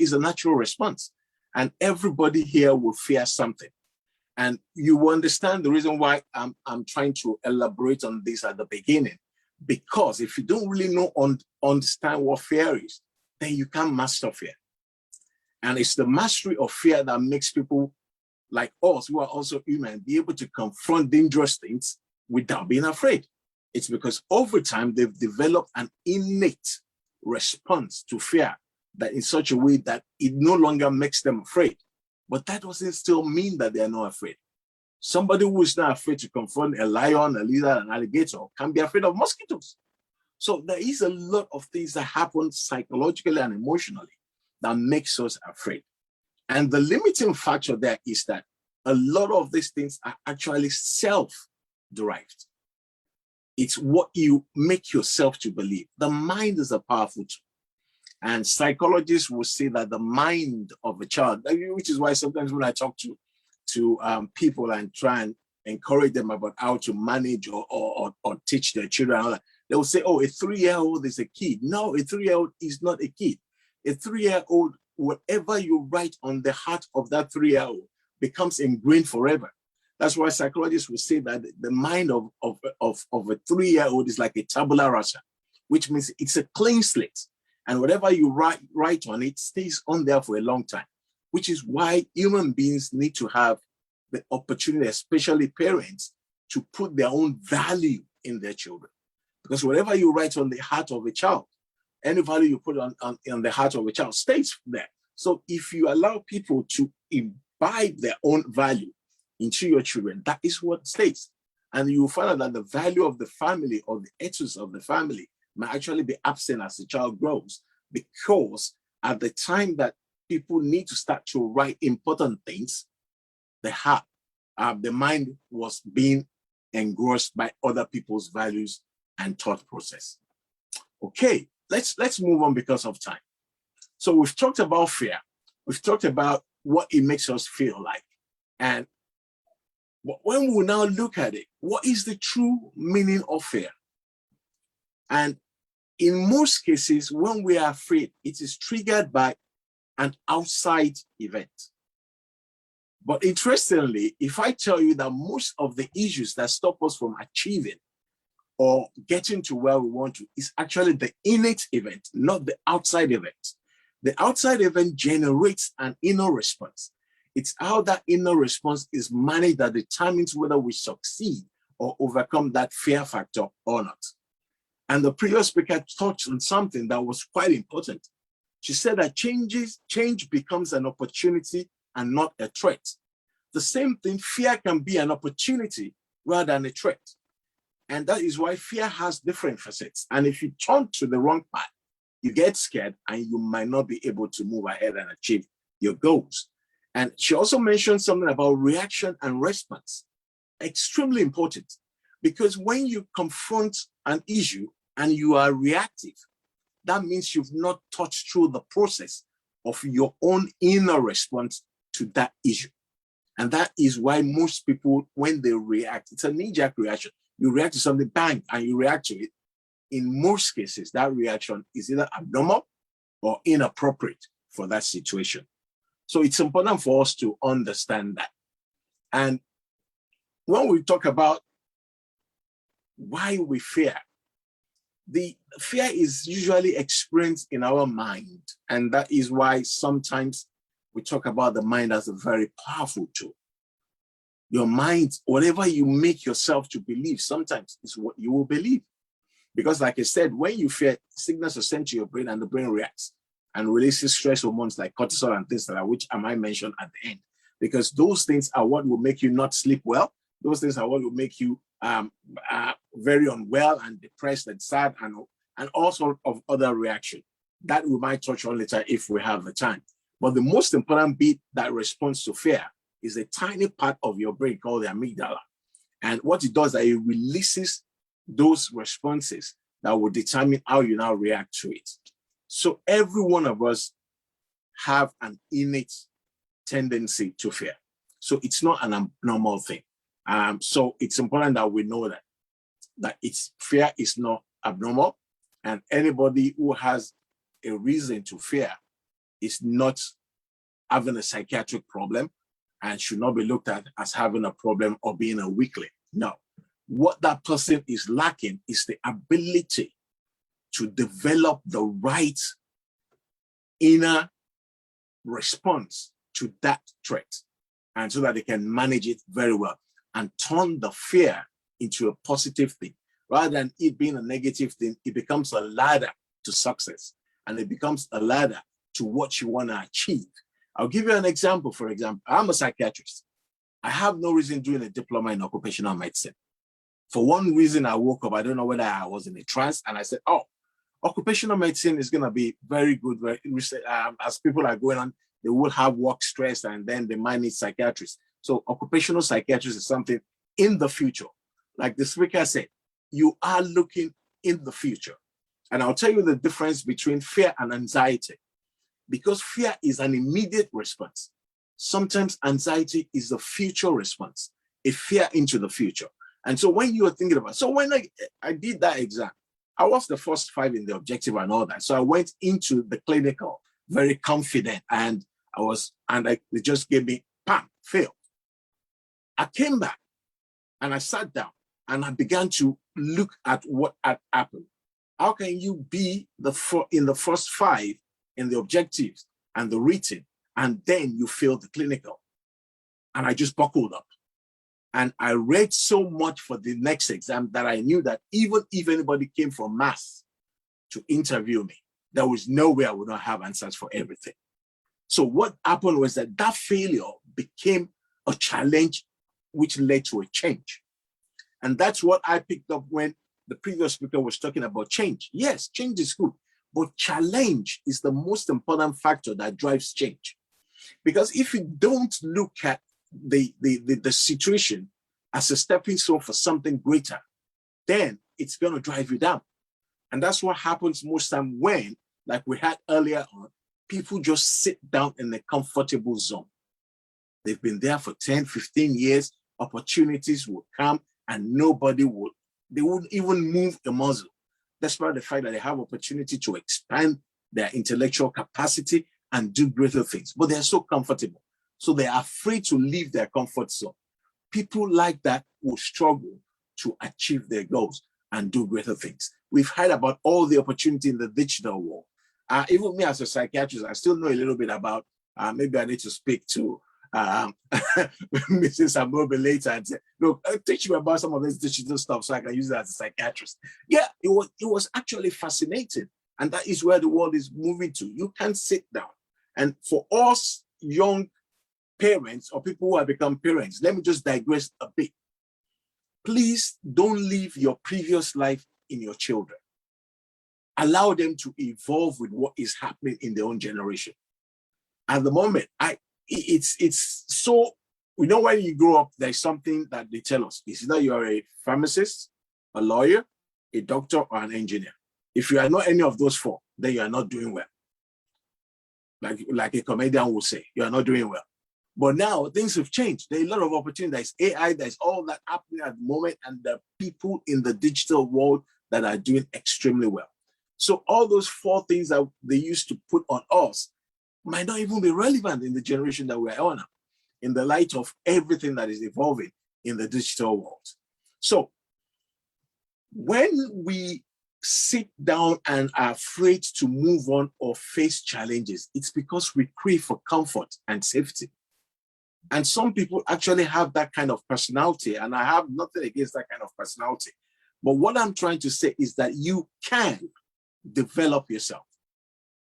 is a natural response. And everybody here will fear something. And you will understand the reason why I'm trying to elaborate on this at the beginning. Because if you don't really understand what fear is, then you can't master fear. And it's the mastery of fear that makes people like us, who are also human, be able to confront dangerous things without being afraid. It's because over time, they've developed an innate response to fear that in such a way that it no longer makes them afraid. But that doesn't still mean that they are not afraid. Somebody who is not afraid to confront a lion, a lizard, an alligator can be afraid of mosquitoes. So there is a lot of things that happen psychologically and emotionally that makes us afraid. And the limiting factor there is that a lot of these things are actually self-derived. It's what you make yourself to believe. The mind is a powerful tool. And psychologists will say that the mind of a child, which is why sometimes when I talk to people and try and encourage them about how to manage or teach their children, all that, they will say, oh, a 3-year-old is a kid. No, a 3-year-old is not a kid. A 3-year-old, whatever you write on the heart of that 3-year-old becomes ingrained forever. That's why psychologists will say that the mind of a 3-year-old is like a tabula rasa, which means it's a clean slate. And whatever you write on it stays on there for a long time, which is why human beings need to have the opportunity, especially parents, to put their own value in their children. Because whatever you write on the heart of a child, any value you put on the heart of a child stays there. So if you allow people to imbibe their own value into your children, that is what stays. And you will find out that the value of the family or the ethos of the family may actually be absent as the child grows, because at the time that people need to start to write important things, the mind was being engrossed by other people's values and thought process. Okay, let's move on because of time. So we've talked about fear. We've talked about what it makes us feel like. And when we now look at it, what is the true meaning of fear? And in most cases, when we are afraid, it is triggered by an outside event. But interestingly, if I tell you that most of the issues that stop us from achieving or getting to where we want to is actually the innate event, not the outside event. The outside event generates an inner response. It's how that inner response is managed that determines whether we succeed or overcome that fear factor or not. And the previous speaker touched on something that was quite important. She said that change becomes an opportunity and not a threat. The same thing, fear can be an opportunity rather than a threat. And that is why fear has different facets. And if you turn to the wrong path, you get scared and you might not be able to move ahead and achieve your goals. And she also mentioned something about reaction and response. Extremely important, because when you confront an issue and you are reactive, that means you've not thought through the process of your own inner response to that issue. And that is why most people, when they react, it's a knee-jerk reaction. You react to something, bang, and you react to it. In most cases, that reaction is either abnormal or inappropriate for that situation. So it's important for us to understand that. And when we talk about why we fear, the fear is usually experienced in our mind. And that is why sometimes we talk about the mind as a very powerful tool. Your mind, whatever you make yourself to believe, sometimes is what you will believe. Because like I said, when you fear, signals are sent to your brain and the brain reacts and releases stress hormones like cortisol and things like that, which I might mention at the end. Because those things are what will make you not sleep well. Those things are what will make you very unwell and depressed and sad and all sorts of other reactions. That we might touch on later if we have the time. But the most important bit that responds to fear is a tiny part of your brain called the amygdala. And what it does is that it releases those responses that will determine how you now react to it. So every one of us have an innate tendency to fear. So it's not an abnormal thing. So it's important that we know that fear is not abnormal, and anybody who has a reason to fear is not having a psychiatric problem and should not be looked at as having a problem or being a weakling. No. What that person is lacking is the ability to develop the right inner response to that threat, and so that they can manage it very well and turn the fear into a positive thing. Rather than it being a negative thing, it becomes a ladder to success, and it becomes a ladder to what you want to achieve. I'll give you an example. For example, I'm a psychiatrist. I have no reason doing a diploma in occupational medicine. For one reason, I woke up, I don't know whether I was in a trance, and I said, oh, occupational medicine is going to be very good. As people are going on, they will have work stress, and then they might need psychiatrists. So occupational psychiatrist is something in the future. Like the speaker said, you are looking in the future. And I'll tell you the difference between fear and anxiety. Because fear is an immediate response. Sometimes anxiety is a future response, a fear into the future. And so when you are thinking about, so when I did that exam, I was the first 5 in the objective and all that. So I went into the clinical very confident, and they just gave me, bam, failed. I came back and I sat down and I began to look at what had happened. How can you be in the first 5 in the objectives and the written, and then you fail the clinical? And I just buckled up. And I read so much for the next exam that I knew that even if anybody came from maths to interview me, there was no way I would not have answers for everything. So what happened was that failure became a challenge, which led to a change. And that's what I picked up when the previous speaker was talking about change. Yes, change is good, but challenge is the most important factor that drives change. Because if you don't look at the situation as a stepping stone for something greater, then it's going to drive you down. And that's what happens most time when, like we had earlier on, people just sit down in a comfortable zone. They've been there for 10, 15 years, opportunities will come and they wouldn't even move a muscle, despite the fact that they have opportunity to expand their intellectual capacity and do greater things, but they're so comfortable. So they are afraid to leave their comfort zone. People like that will struggle to achieve their goals and do greater things. We've heard about all the opportunity in the digital world. Even me as a psychiatrist, I still know a little bit about, maybe I need to speak to Mrs. Amobe later and say, look, teach me about some of this digital stuff so I can use it as a psychiatrist. Yeah, it was actually fascinating. And that is where the world is moving to. You can sit down. And for us young parents or people who have become parents, let me just digress a bit. Please don't leave your previous life in your children. Allow them to evolve with what is happening in their own generation. At the moment, it's so, we know when you grow up, there's something that they tell us. It's either you're a pharmacist, a lawyer, a doctor, or an engineer. If you are not any of those 4, then you are not doing well. Like a comedian would say, you are not doing well. But now things have changed. There are a lot of opportunities. There's AI, there's all that happening at the moment, and the people in the digital world that are doing extremely well. So all those 4 things that they used to put on us might not even be relevant in the generation that we're on now, in the light of everything that is evolving in the digital world. So when we sit down and are afraid to move on or face challenges, it's because we crave for comfort and safety. And some people actually have that kind of personality, and I have nothing against that kind of personality. But what I'm trying to say is that you can develop yourself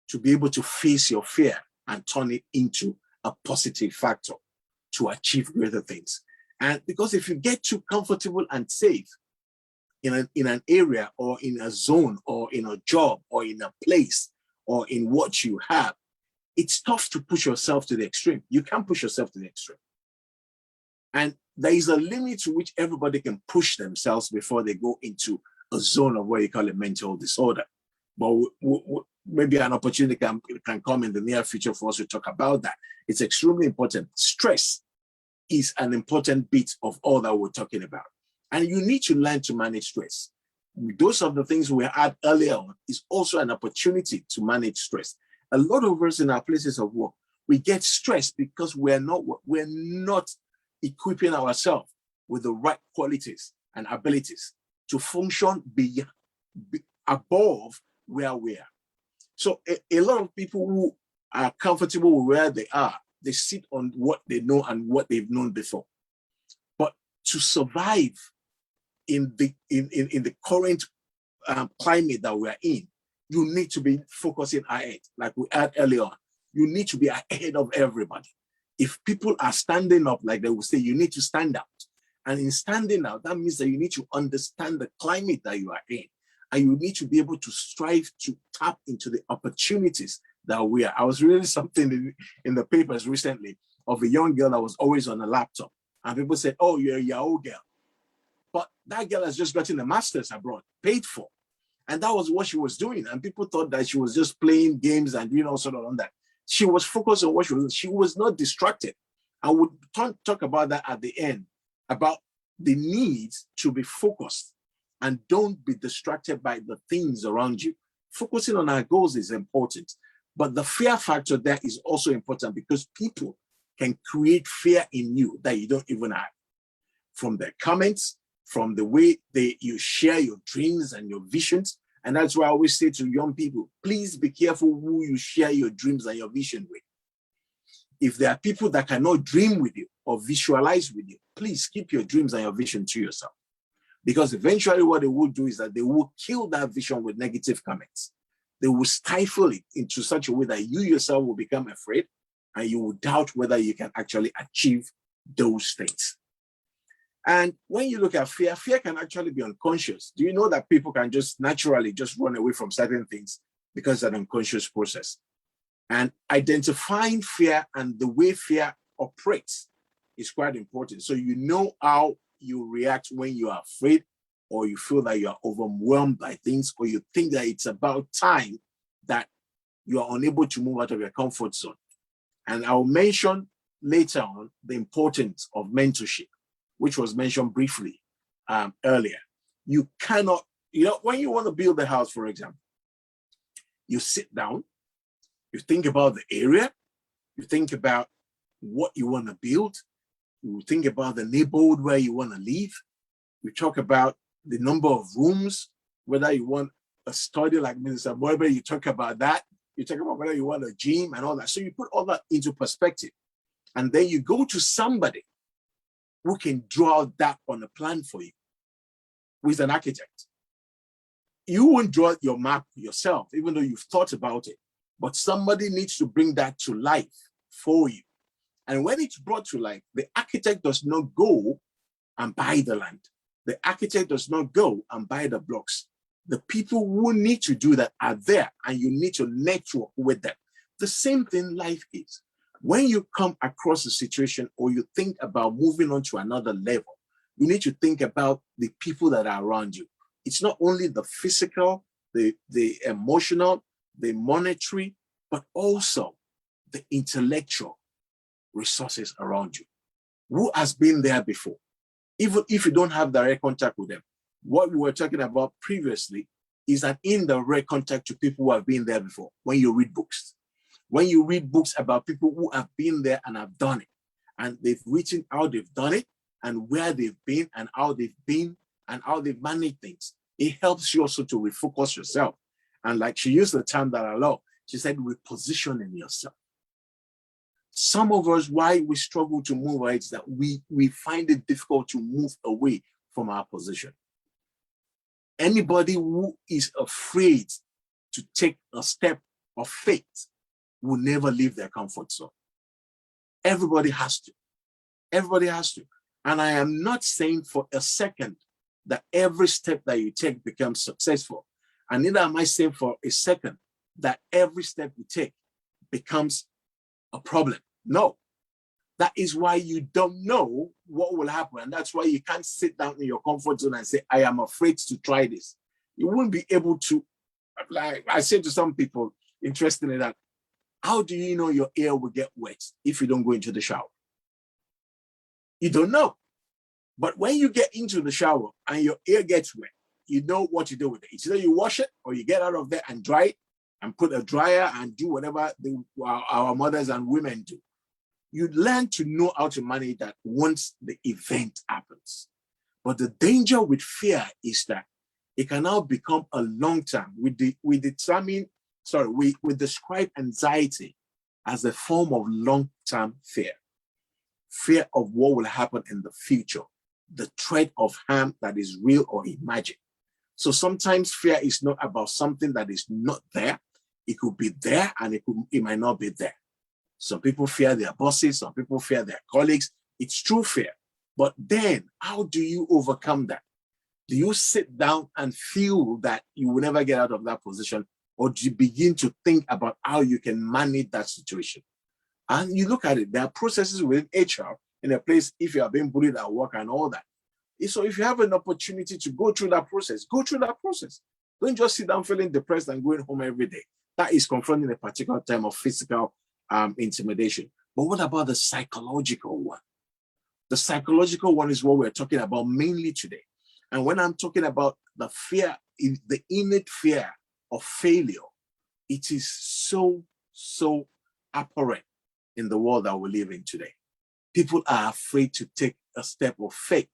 to be able to face your fear and turn it into a positive factor to achieve greater things. And because if you get too comfortable and safe in an area or in a zone or in a job or in a place or in what you have, it's tough to push yourself to the extreme. You can't push yourself to the extreme. And there is a limit to which everybody can push themselves before they go into a zone of what you call a mental disorder. But maybe an opportunity can come in the near future for us to talk about that. It's extremely important. Stress is an important bit of all that we're talking about. And you need to learn to manage stress. Those are the things we had earlier on is also an opportunity to manage stress. A lot of us in our places of work, we get stressed because we're not equipping ourselves with the right qualities and abilities to function above where we are. So a lot of people who are comfortable with where they are, they sit on what they know and what they've known before. But to survive in the current climate that we're in, you need to be focusing ahead, like we had earlier on. You need to be ahead of everybody. If people are standing up, like they will say, you need to stand out. And in standing out, that means that you need to understand the climate that you are in. And you need to be able to strive to tap into the opportunities that we are. I was reading something in the papers recently of a young girl that was always on a laptop. And people said, oh, you're a Yahoo girl. But that girl has just gotten a master's abroad, paid for. And that was what she was doing. And people thought that she was just playing games and doing all sort of on that. She was focused on what she was doing. She was not distracted. I would talk about that at the end, about the need to be focused and don't be distracted by the things around you. Focusing on our goals is important, but the fear factor there is also important because people can create fear in you that you don't even have. From their comments, from the way you share your dreams and your visions. And that's why I always say to young people, please be careful who you share your dreams and your vision with. If there are people that cannot dream with you or visualize with you, please keep your dreams and your vision to yourself. Because eventually what they will do is that they will kill that vision with negative comments. They will stifle it into such a way that you yourself will become afraid and you will doubt whether you can actually achieve those things. And when you look at fear, fear can actually be unconscious. Do you know that people can just naturally just run away from certain things because it's an unconscious process? And identifying fear and the way fear operates is quite important. So you know how you react when you are afraid or you feel that you are overwhelmed by things or you think that it's about time that you are unable to move out of your comfort zone. And I'll mention later on the importance of mentorship, which was mentioned briefly earlier. You cannot, when you want to build a house, for example, you sit down, you think about the area, you think about what you want to build, you think about the neighborhood where you want to live, you talk about the number of rooms, whether you want a study like Mr. Boyber, you talk about that, you talk about whether you want a gym and all that. So you put all that into perspective. And then you go to somebody who can draw out that on a plan for you, with an architect. You won't draw your map yourself, even though you've thought about it, but somebody needs to bring that to life for you. And when it's brought to life, the architect does not go and buy the land. The architect does not go and buy the blocks. The people who need to do that are there, and you need to network with them. The same thing life is. When you come across a situation or you think about moving on to another level, you need to think about the people that are around you. It's not only the physical, the emotional, the monetary, but also the intellectual resources around you. Who has been there before? Even if you don't have direct contact with them, what we were talking about previously is an indirect contact to people who have been there before. When you read books, when you read books about people who have been there and have done it, and they've written how they've done it and where they've been and how they've been and how they've managed things, it helps you also to refocus yourself. And like she used the term that I love, she said, repositioning yourself. Some of us, why we struggle to move away is that we find it difficult to move away from our position. Anybody who is afraid to take a step of faith will never leave their comfort zone. Everybody has to. Everybody has to. And I am not saying for a second that every step that you take becomes successful. And neither am I saying for a second that every step you take becomes a problem. No. That is why you don't know what will happen. And that's why you can't sit down in your comfort zone and say, I am afraid to try this. You won't be able to, like I say to some people, interestingly, that how do you know your ear will get wet if you don't go into the shower? You don't know. But when you get into the shower and your ear gets wet, you know what to do with it. It's either you wash it or you get out of there and dry it, and put a dryer and do whatever our mothers and women do. You learn to know how to manage that once the event happens. But the danger with fear is that it can now become a long-term. We describe anxiety as a form of long-term fear. Fear of what will happen in the future, the threat of harm that is real or imagined. So sometimes fear is not about something that is not there. It could be there and it might not be there. Some people fear their bosses, some people fear their colleagues. It's true fear. But then how do you overcome that? Do you sit down and feel that you will never get out of that position? Or do you begin to think about how you can manage that situation? And you look at it, there are processes within HR in a place if you are being bullied at work and all that. So if you have an opportunity to go through that process, go through that process. Don't just sit down feeling depressed and going home every day. That is confronting a particular time of physical intimidation. But what about the psychological one? The psychological one is what we're talking about mainly today. And when I'm talking about the fear, the innate fear of failure, it is so apparent in the world that we live in today. People are afraid to take a step of faith,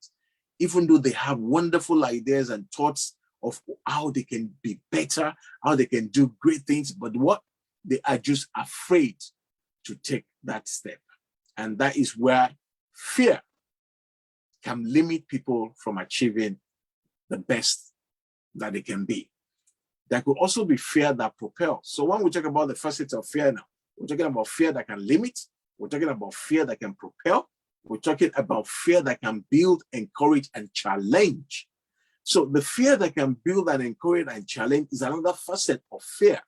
even though they have wonderful ideas and thoughts of how they can be better, how they can do great things, but what? They are just afraid to take that step. And that is where fear can limit people from achieving the best that they can be. There could also be fear that propels. So when we talk about the facets of fear now, we're talking about fear that can limit, we're talking about fear that can propel, we're talking about fear that can build, encourage, and challenge. So the fear that can build and encourage and challenge is another facet of fear.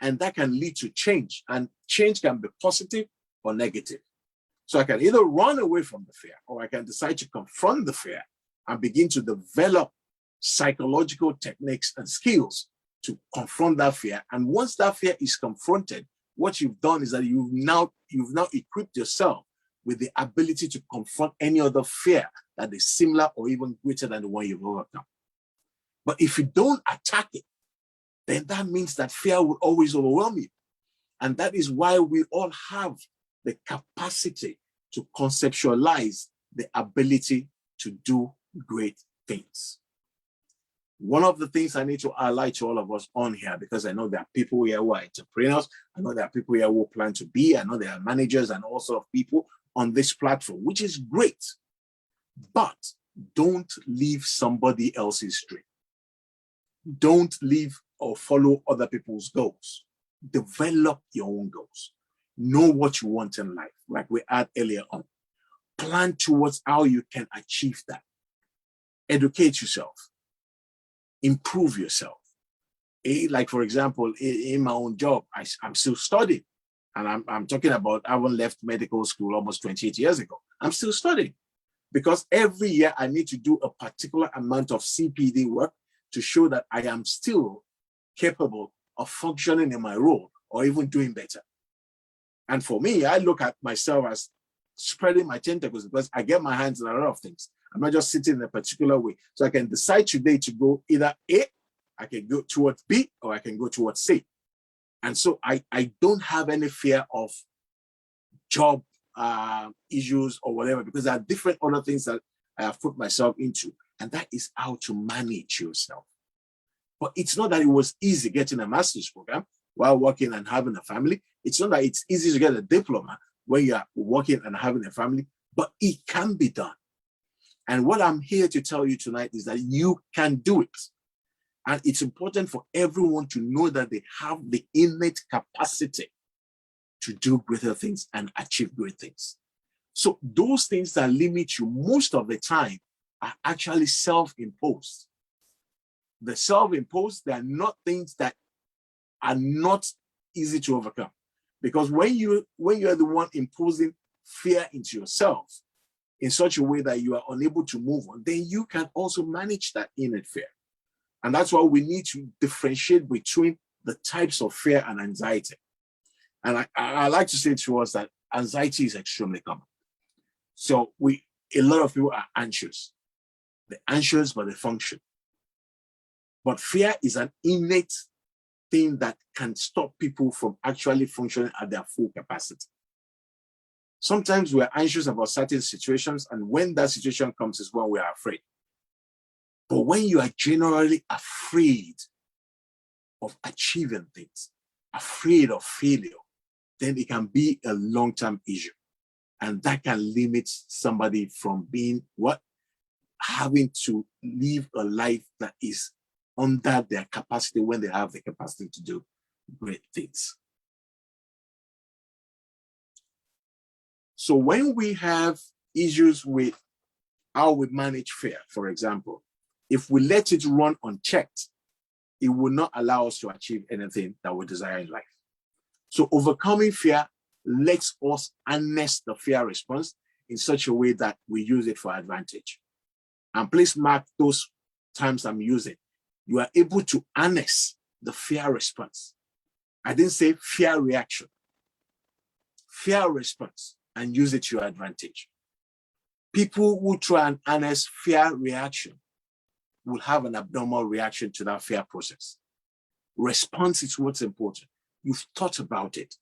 And that can lead to change. And change can be positive or negative. So I can either run away from the fear, or I can decide to confront the fear and begin to develop psychological techniques and skills to confront that fear. And once that fear is confronted, what you've done is that you've now equipped yourself with the ability to confront any other fear that is similar or even greater than the one you've overcome. But if you don't attack it, then that means that fear will always overwhelm you. And that is why we all have the capacity to conceptualize the ability to do great things. One of the things I need to highlight to all of us on here, because I know there are people here who are entrepreneurs, I know there are people here who plan to be, I know there are managers and all sorts of people on this platform, which is great. But don't leave somebody else's dream. Don't leave or follow other people's goals. Develop your own goals. Know what you want in life, like we had earlier on. Plan towards how you can achieve that. Educate yourself. Improve yourself. Like, for example, in my own job, I'm still studying. And I'm talking about, I haven't left medical school almost 28 years ago. I'm still studying because every year I need to do a particular amount of CPD work to show that I am still capable of functioning in my role or even doing better. And for me, I look at myself as spreading my tentacles because I get my hands in a lot of things. I'm not just sitting in a particular way. So I can decide today to go either A, I can go towards B, or I can go towards C. And so I don't have any fear of job issues or whatever, because there are different other things that I have put myself into. And that is how to manage yourself. But it's not that it was easy getting a master's program while working and having a family. It's not that it's easy to get a diploma when you are working and having a family, but it can be done. And what I'm here to tell you tonight is that you can do it. And it's important for everyone to know that they have the innate capacity to do greater things and achieve great things. So those things that limit you most of the time are actually self-imposed. The self-imposed, they are not things that are not easy to overcome. Because when you're the one imposing fear into yourself in such a way that you are unable to move on, then you can also manage that innate fear. And that's why we need to differentiate between the types of fear and anxiety. And I like to say to us that anxiety is extremely common. So a lot of people are anxious. They're anxious, but they function. But fear is an innate thing that can stop people from actually functioning at their full capacity. Sometimes we're anxious about certain situations, and when that situation comes is when we are afraid. But when you are generally afraid of achieving things, afraid of failure, then it can be a long-term issue. And that can limit somebody from being what? Having to live a life that is under their capacity when they have the capacity to do great things. So when we have issues with how we manage fear, for example, if we let it run unchecked, it will not allow us to achieve anything that we desire in life. So overcoming fear lets us harness the fear response in such a way that we use it for advantage. And please mark those times I'm using. You are able to harness the fear response. I didn't say fear reaction. Fear response, and use it to your advantage. People who try and harness fear reaction will have an abnormal reaction to that fear process. Response is what's important. You've thought about it.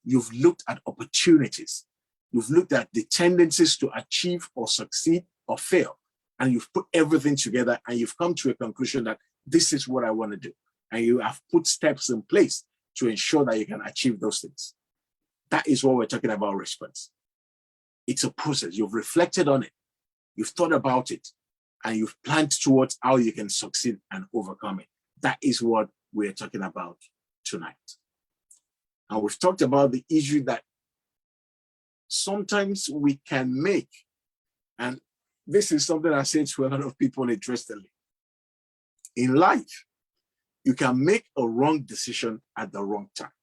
You've looked at opportunities. You've looked at the tendencies to achieve or succeed or fail. And you've put everything together and you've come to a conclusion that this is what I want to do. And you have put steps in place to ensure that you can achieve those things. That is what we're talking about response. It's a process. You've reflected on it. You've thought about it. And you've planned towards how you can succeed and overcome it. That is what we're talking about tonight. And we've talked about the issue that sometimes we can make, and this is something I say to a lot of people interestingly. In life, you can make a wrong decision at the wrong time.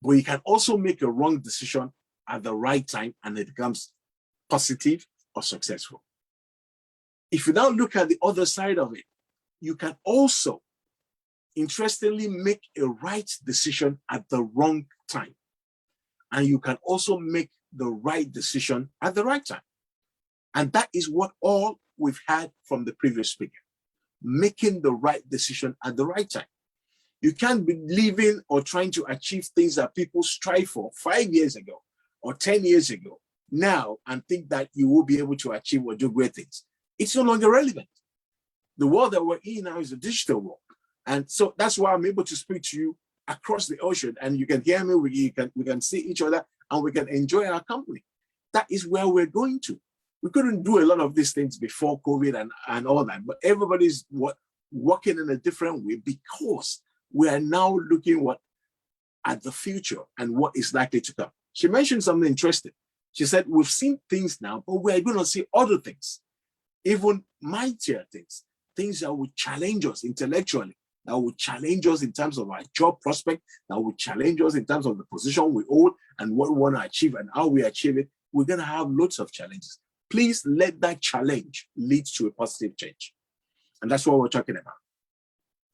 But you can also make a wrong decision at the right time and it becomes positive or successful. If you now look at the other side of it, you can also, interestingly, make a right decision at the wrong time. And you can also make the right decision at the right time. And that is what all we've had from the previous speaker, making the right decision at the right time. You can't be living or trying to achieve things that people strive for 5 years ago or 10 years ago now and think that you will be able to achieve or do great things. It's no longer relevant. The world that we're in now is a digital world. And so that's why I'm able to speak to you across the ocean and you can hear me, we can see each other and we can enjoy our company. That is where we're going to. We couldn't do a lot of these things before COVID and all that, but everybody's working in a different way because we are now looking at the future and what is likely to come. She mentioned something interesting. She said, we've seen things now, but we're going to see other things, even mightier things, things that will challenge us intellectually, that will challenge us in terms of our job prospect, that will challenge us in terms of the position we hold and what we want to achieve and how we achieve it. We're going to have lots of challenges. Please let that challenge lead to a positive change. And that's what we're talking about.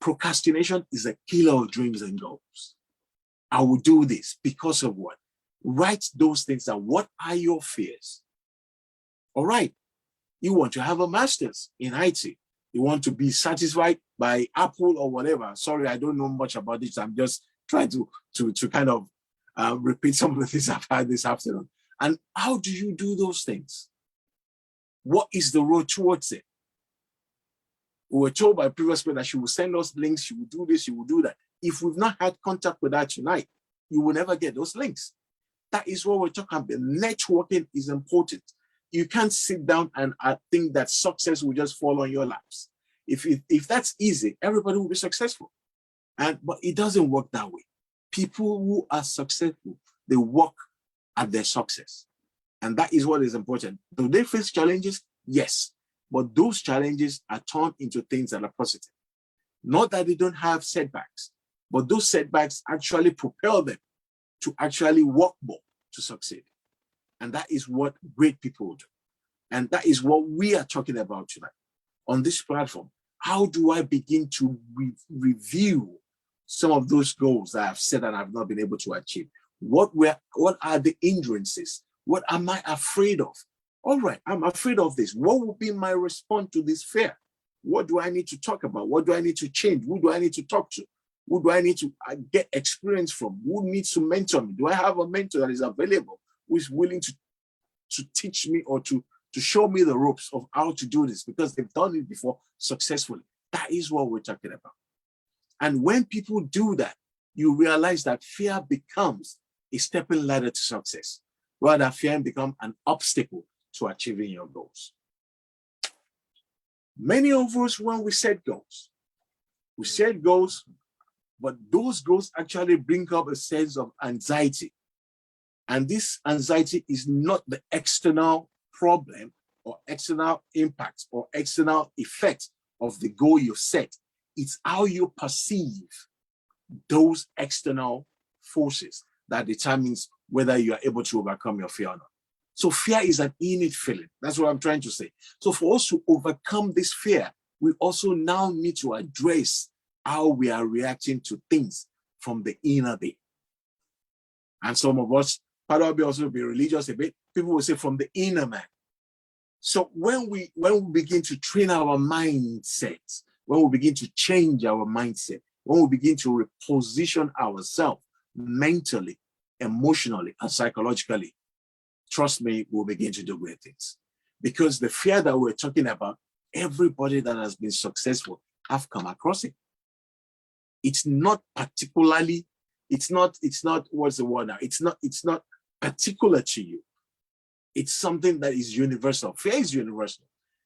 Procrastination is a killer of dreams and goals. I will do this because of what? Write those things down. What are your fears? All right. You want to have a master's in IT. You want to be satisfied by Apple or whatever. Sorry, I don't know much about this. I'm just trying to kind of repeat some of the things I've had this afternoon. And how do you do those things? What is the road towards it? We were told by previous speaker that she will send us links, she will do this, she will do that. If we've not had contact with her tonight, you will never get those links. That is what we're talking about. Networking is important. You can't sit down and think that success will just fall on your laps. If that's easy, everybody will be successful. But it doesn't work that way. People who are successful, they work at their success. And that is what is important. Do they face challenges? Yes. But those challenges are turned into things that are positive. Not that they don't have setbacks, but those setbacks actually propel them to actually work more to succeed. And that is what great people do. And that is what we are talking about tonight on this platform. How do I begin to review some of those goals that I've set and I've not been able to achieve? What are the hindrances? What am I afraid of? All right, I'm afraid of this. What will be my response to this fear? What do I need to talk about? What do I need to change? Who do I need to talk to? Who do I need to get experience from? Who needs to mentor me? Do I have a mentor that is available who is willing to teach me or to show me the ropes of how to do this because they've done it before successfully? That is what we're talking about. And when people do that, you realize that fear becomes a stepping ladder to success, rather fear becomes an obstacle to achieving your goals. Many of us, when we set goals, but those goals actually bring up a sense of anxiety. And this anxiety is not the external problem or external impact or external effect of the goal you set. It's how you perceive those external forces that determines whether you are able to overcome your fear or not. So fear is an innate feeling. That's what I'm trying to say. So for us to overcome this fear, we also now need to address how we are reacting to things from the inner being. And some of us, part of it also be religious a bit, people will say from the inner man. So when we begin to train our mindsets, when we begin to change our mindset, when we begin to reposition ourselves mentally, emotionally, and psychologically, trust me, we'll begin to do great things. Because the fear that we're talking about, everybody that has been successful have come across it. It's not particularly, it's not, what's the word now? It's not particular to you. It's something that is universal. Fear is universal.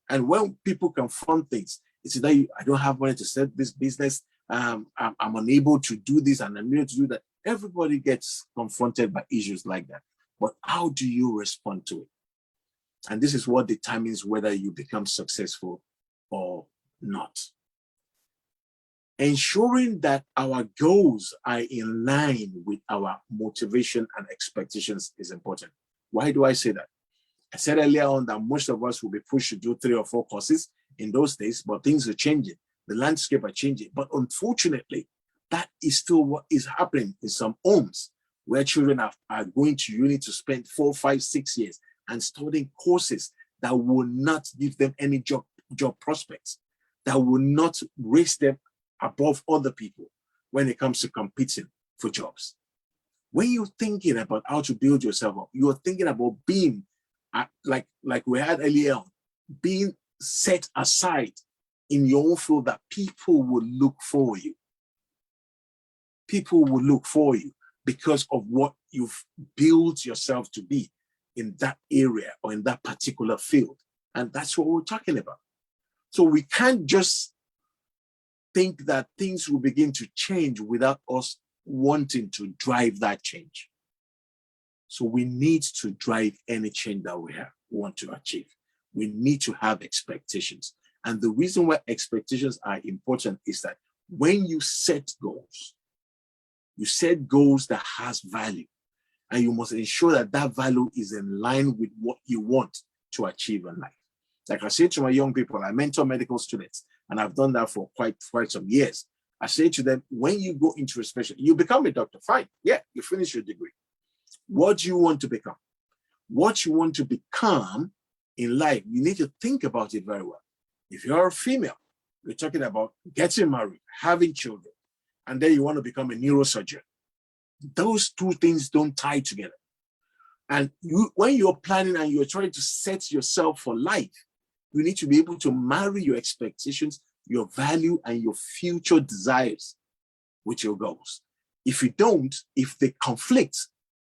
And when people confront things, it's that I don't have money to set this business. I'm unable to do this and I'm able to do that. Everybody gets confronted by issues like that. But how do you respond to it? And this is what determines whether you become successful or not. Ensuring that our goals are in line with our motivation and expectations is important. Why do I say that? I said earlier on that most of us will be pushed to do 3 or 4 courses in those days, but things are changing. The landscape are changing. But unfortunately, that is still what is happening in some homes where children are going to uni to spend 4, 5, 6 years and studying courses that will not give them any job prospects, that will not raise them above other people when it comes to competing for jobs. When you're thinking about how to build yourself up, you're thinking about being, like we had earlier on, being set aside in your own field that people will look for you. People will look for you because of what you've built yourself to be in that area or in that particular field. And that's what we're talking about. So we can't just think that things will begin to change without us wanting to drive that change. So we need to drive any change that we want to achieve. We need to have expectations. And the reason why expectations are important is that when you set goals that has value, and you must ensure that that value is in line with what you want to achieve in life. Like I say to my young people, I mentor medical students, and I've done that for quite some years. I say to them, when you go into a specialty, you become a doctor, fine. Yeah, you finish your degree. What do you want to become? What you want to become in life, you need to think about it very well. If you're a female, we're talking about getting married, having children, and then you want to become a neurosurgeon. Those two things don't tie together. And when you're planning and you're trying to set yourself for life, you need to be able to marry your expectations, your value, and your future desires with your goals. If you don't, if they conflict,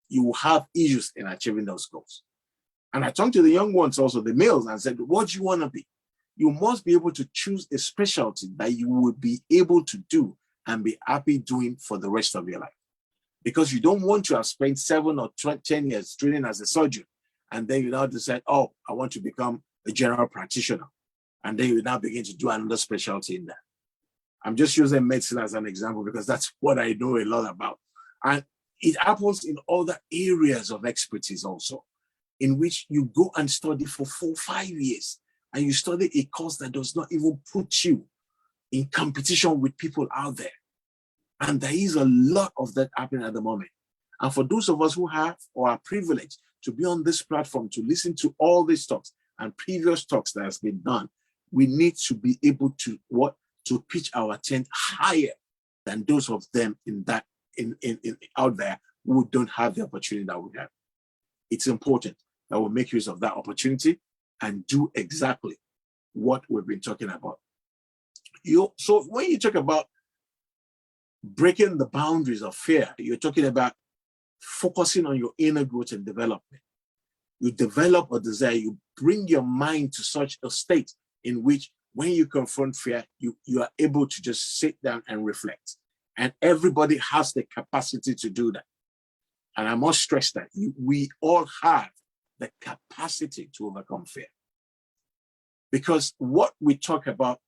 you will have issues in achieving those goals. And I talked to the young ones also, the males, and said, what do you want to be? You must be able to choose a specialty that you will be able to do and be happy doing for the rest of your life. Because you don't want to have spent 7 or 10 years training as a surgeon, and then you now decide, oh, I want to become a general practitioner. And then you now begin to do another specialty in that. I'm just using medicine as an example because that's what I know a lot about. And it happens in other areas of expertise also, in which you go and study for 4, 5 years, and you study a course that does not even put you in competition with people out there. And there is a lot of that happening at the moment. And for those of us who have or are privileged to be on this platform, to listen to all these talks and previous talks that has been done, we need to be able to pitch our tent higher than those of them out there who don't have the opportunity that we have. It's important that we make use of that opportunity and do exactly what we've been talking about. So when you talk about breaking the boundaries of fear, you're talking about focusing on your inner growth and development. You develop a desire, you bring your mind to such a state in which when you confront fear, you are able to just sit down and reflect. And everybody has the capacity to do that. And I must stress that we all have the capacity to overcome fear. Because what we talk about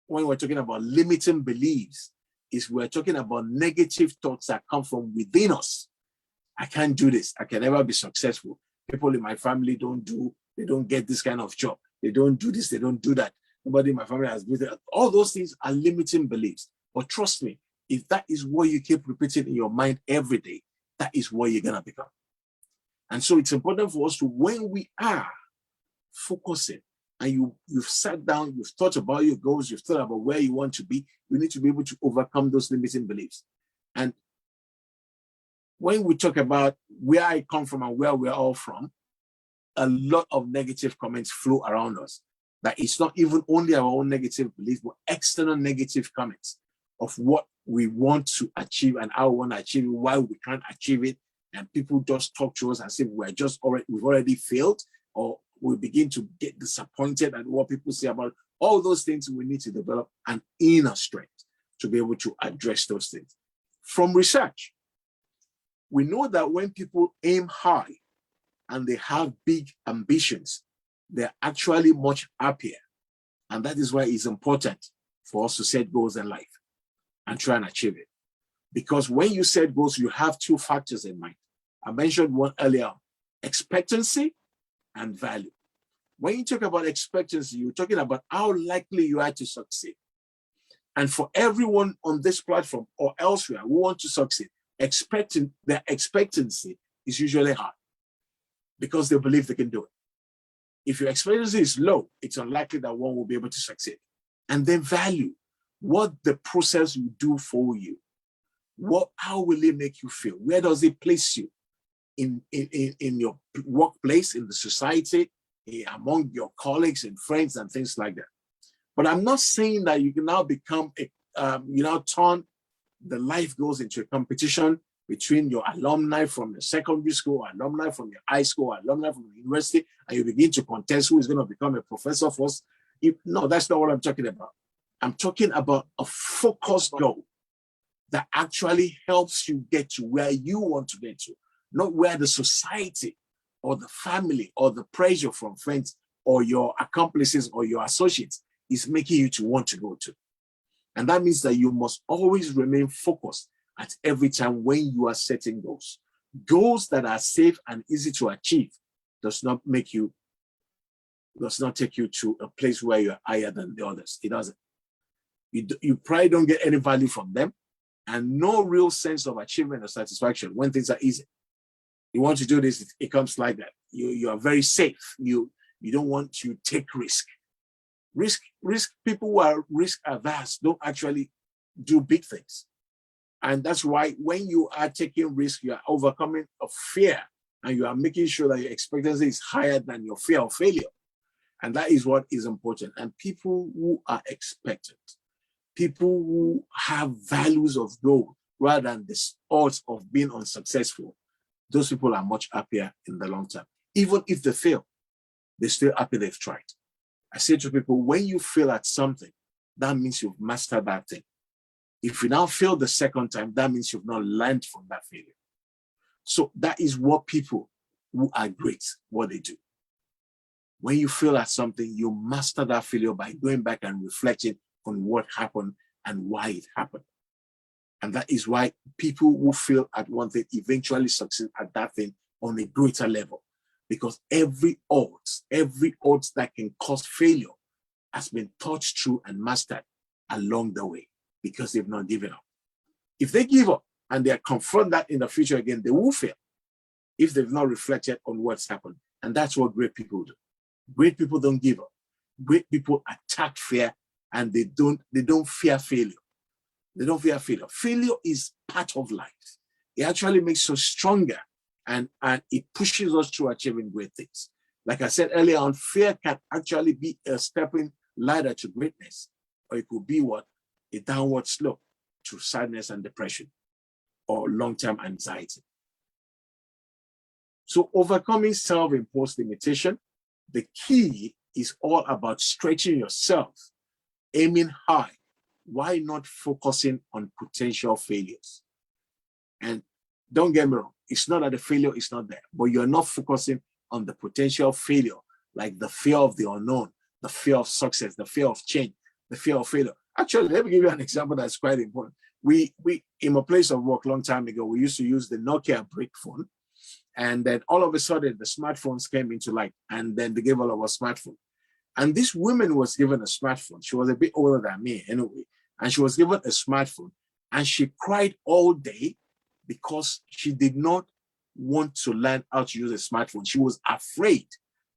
when we're talking about limiting beliefs is we're talking about negative thoughts that come from within us. I can't do this. I can never be successful. People in my family they don't get this kind of job. They don't do this, they don't do that. Nobody in my family has business. All those things are limiting beliefs. But trust me, if that is what you keep repeating in your mind every day, that is what you're going to become. And so it's important for us to, when we are focusing and you've sat down, you've thought about your goals, you've thought about where you want to be, you need to be able to overcome those limiting beliefs. And when we talk about where I come from and where we're all from, a lot of negative comments flow around us. That it's not even only our own negative beliefs, but external negative comments of what we want to achieve and how we want to achieve it, why we can't achieve it. And people just talk to us as if we've already failed, or we begin to get disappointed at what people say about it. All those things. We need to develop an inner strength to be able to address those things. From research, we know that when people aim high and they have big ambitions, they're actually much happier. And that is why it's important for us to set goals in life and try and achieve it. Because when you set goals, you have two factors in mind. I mentioned one earlier, expectancy and value. When you talk about expectancy, you're talking about how likely you are to succeed. And for everyone on this platform or elsewhere who want to succeed, their expectancy is usually high because they believe they can do it. If your expectancy is low, it's unlikely that one will be able to succeed. And then value, what the process will do for you. How will it make you feel? Where does it place you in your workplace, in the society, among your colleagues and friends and things like that? But I'm not saying that you can now become, turn the life goals into a competition between your alumni from your secondary school, alumni from your high school, alumni from the university, and you begin to contest who is going to become a professor first. No, that's not what I'm talking about. I'm talking about a focused goal that actually helps you get to where you want to get to, not where the society or the family or the pressure from friends or your accomplices or your associates is making you to want to go to. And that means that you must always remain focused at every time when you are setting goals. Goals that are safe and easy to achieve does not take you to a place where you're higher than the others. It doesn't. You probably don't get any value from them and no real sense of achievement or satisfaction when things are easy. You want to do this, it comes like that. You are very safe. You don't want to take risk. People who are risk averse don't actually do big things. And that's why when you are taking risk, you are overcoming a fear and you are making sure that your expectancy is higher than your fear of failure. And that is what is important. And people who are expectant, people who have values of goal rather than the odds of being unsuccessful, those people are much happier in the long term. Even if they fail, they're still happy they've tried. I say to people, when you fail at something, that means you've mastered that thing. If you now fail the second time, that means you've not learned from that failure. So that is what people who are great, what they do. When you fail at something, you master that failure by going back and reflecting on what happened and why it happened. And that is why people who fail at one thing eventually succeed at that thing on a greater level. Because every odds that can cause failure has been thought through and mastered along the way because they've not given up. If they give up and they confront that in the future again, they will fail if they've not reflected on what's happened. And that's what great people do. Great people don't give up. Great people attack fear and they don't fear failure. They don't fear failure. Failure is part of life. It actually makes us stronger, and it pushes us to achieving great things. Like I said earlier on, fear can actually be a stepping ladder to greatness, or it could be what? A downward slope to sadness and depression or long-term anxiety. So overcoming self-imposed limitation, the key is all about stretching yourself, aiming high. Why not focusing on potential failures? And don't get me wrong, it's not that the failure is not there, but you're not focusing on the potential failure, like the fear of the unknown, the fear of success, the fear of change, the fear of failure. Actually, let me give you an example that's quite important. We in my place of work a long time ago, we used to use the Nokia brick phone. And then all of a sudden, the smartphones came into light, and then they gave all of us smartphones. And this woman was given a smartphone. She was a bit older than me anyway. And she was given a smartphone, and she cried all day because she did not want to learn how to use a smartphone. She was afraid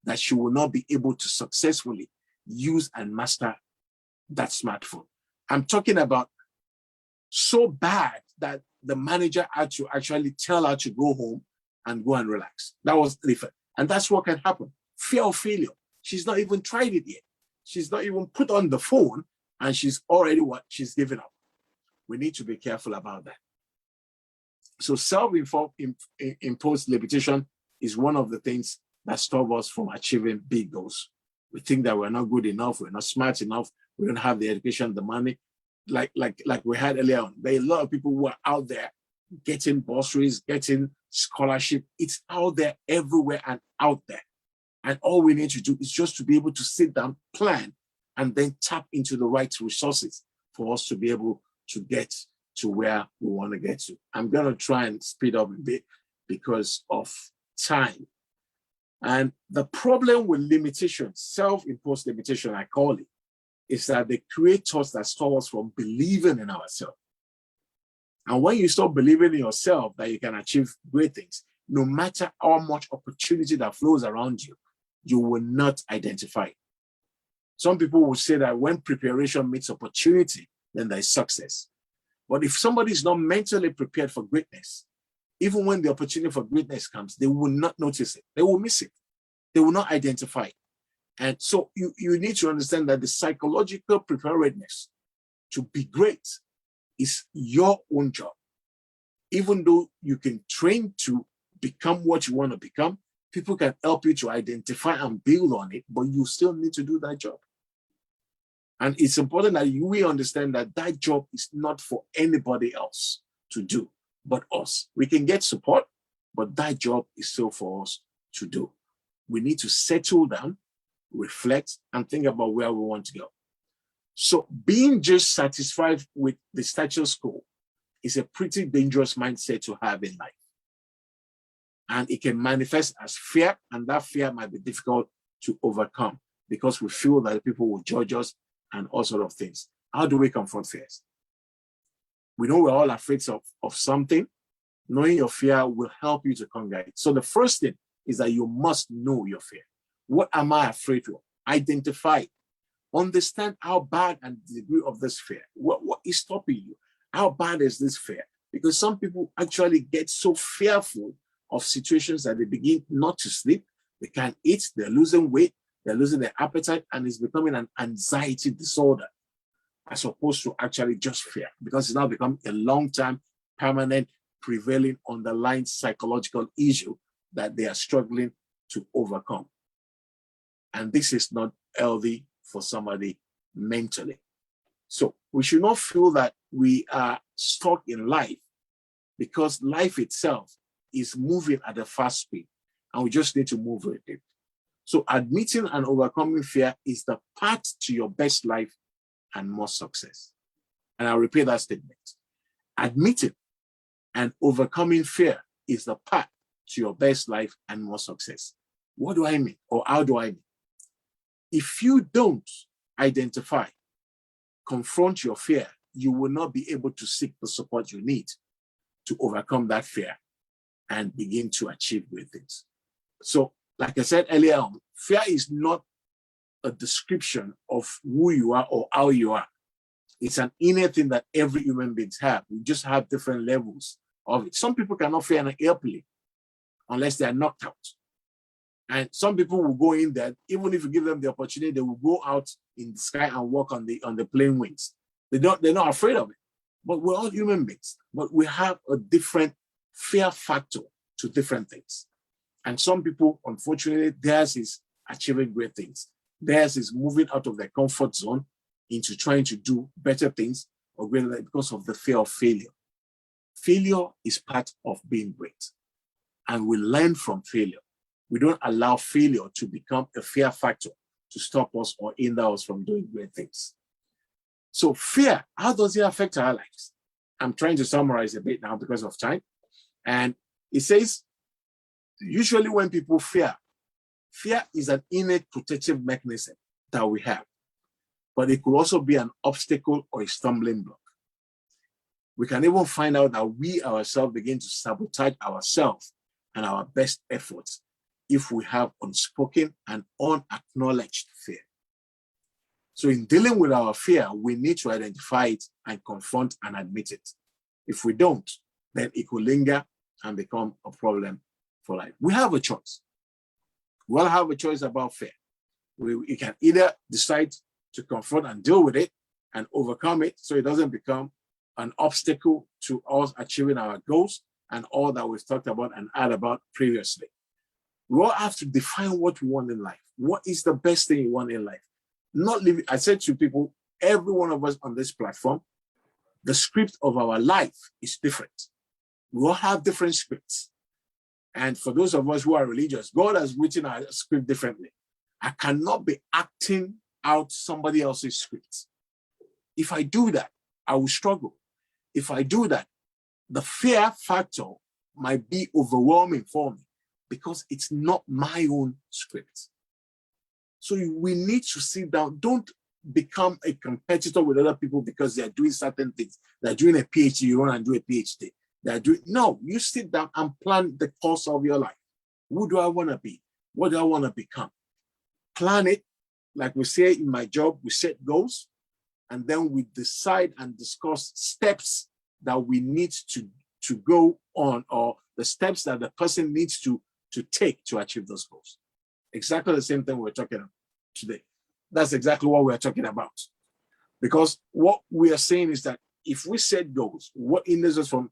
that she will not be able to successfully use and master that smartphone. I'm talking about so bad that the manager had to actually tell her to go home and go and relax. That was different. And that's what can happen. Fear of failure. She's not even tried it yet. She's not even put on the phone, and she's already what? She's given up. We need to be careful about that. So self-imposed limitation is one of the things that stop us from achieving big goals. We think that we're not good enough, we're not smart enough, we don't have the education, the money. Like we had earlier on, there are a lot of people who are out there getting bursaries, getting scholarship. It's out there everywhere and out there. And all we need to do is just to be able to sit down, plan, and then tap into the right resources for us to be able to get to where we want to get to. I'm going to try and speed up a bit because of time. And the problem with limitation, self-imposed limitation, I call it, is that they create thoughts that stop us from believing in ourselves. And when you stop believing in yourself that you can achieve great things, no matter how much opportunity that flows around you, you will not identify it. Some people will say that when preparation meets opportunity, then there is success. But if somebody is not mentally prepared for greatness, even when the opportunity for greatness comes, they will not notice it. They will miss it. They will not identify it. And so you need to understand that the psychological preparedness to be great is your own job. Even though you can train to become what you want to become, people can help you to identify and build on it, but you still need to do that job. And it's important that we understand that that job is not for anybody else to do but us. We can get support, but that job is still for us to do. We need to settle down, reflect, and think about where we want to go. So being just satisfied with the status quo is a pretty dangerous mindset to have in life. And it can manifest as fear, and that fear might be difficult to overcome because we feel that people will judge us and all sorts of things. How do we confront fears? We know we're all afraid of something. Knowing your fear will help you to conquer it. So the first thing is that you must know your fear. What am I afraid of? Identify it. Understand how bad and the degree of this fear. What is stopping you? How bad is this fear? Because some people actually get so fearful of situations that they begin not to sleep, they can't eat, they're losing weight, they're losing their appetite, and it's becoming an anxiety disorder as opposed to actually just fear, because it's now become a long-term, permanent, prevailing, underlying psychological issue that they are struggling to overcome. And this is not healthy for somebody mentally. So we should not feel that we are stuck in life, because life itself is moving at a fast speed and we just need to move with it. So admitting and overcoming fear is the path to your best life and more success. And I'll repeat that statement. Admitting and overcoming fear is the path to your best life and more success. What do I mean? Or how do I mean? If you don't identify, confront your fear, you will not be able to seek the support you need to overcome that fear and begin to achieve great things. So, like I said earlier on, fear is not a description of who you are or how you are. It's an innate thing that every human beings have. We just have different levels of it. Some people cannot fly an airplane unless they are knocked out. And some people will go in there, even if you give them the opportunity, they will go out in the sky and walk on the plane wings. They're not afraid of it. But we're all human beings. But we have a different fear factor to different things. And some people, unfortunately, theirs is achieving great things. Theirs is moving out of their comfort zone into trying to do better things or greater things because of the fear of failure. Failure is part of being great. And we learn from failure. We don't allow failure to become a fear factor to stop us or hinder us from doing great things. So fear, how does it affect our lives? I'm trying to summarize a bit now because of time. And it says, usually when people fear is an innate protective mechanism that we have, but it could also be an obstacle or a stumbling block. We can even find out that we ourselves begin to sabotage ourselves and our best efforts if we have unspoken and unacknowledged fear. So in dealing with our fear, we need to identify it and confront and admit it. If we don't, then it will linger and become a problem for life. We have a choice. We all have a choice about fear. We can either decide to confront and deal with it and overcome it so it doesn't become an obstacle to us achieving our goals and all that we've talked about and had about previously. We all have to define what we want in life. What is the best thing you want in life? Not living. I said to people, every one of us on this platform, the script of our life is different. We all have different scripts. And for those of us who are religious, God has written our script differently. I cannot be acting out somebody else's script. If I do that, I will struggle. If I do that, the fear factor might be overwhelming for me because it's not my own script. So we need to sit down. Don't become a competitor with other people because they're doing certain things. They're doing a PhD, you want to do a PhD. No, you sit down and plan the course of your life. Who do I want to be? What do I want to become? Plan it. Like we say in my job, we set goals, and then we decide and discuss steps that we need to go on, or the steps that the person needs to take to achieve those goals. Exactly the same thing we're talking about today. That's exactly what we're talking about. Because what we are saying is that if we set goals, what hinders us from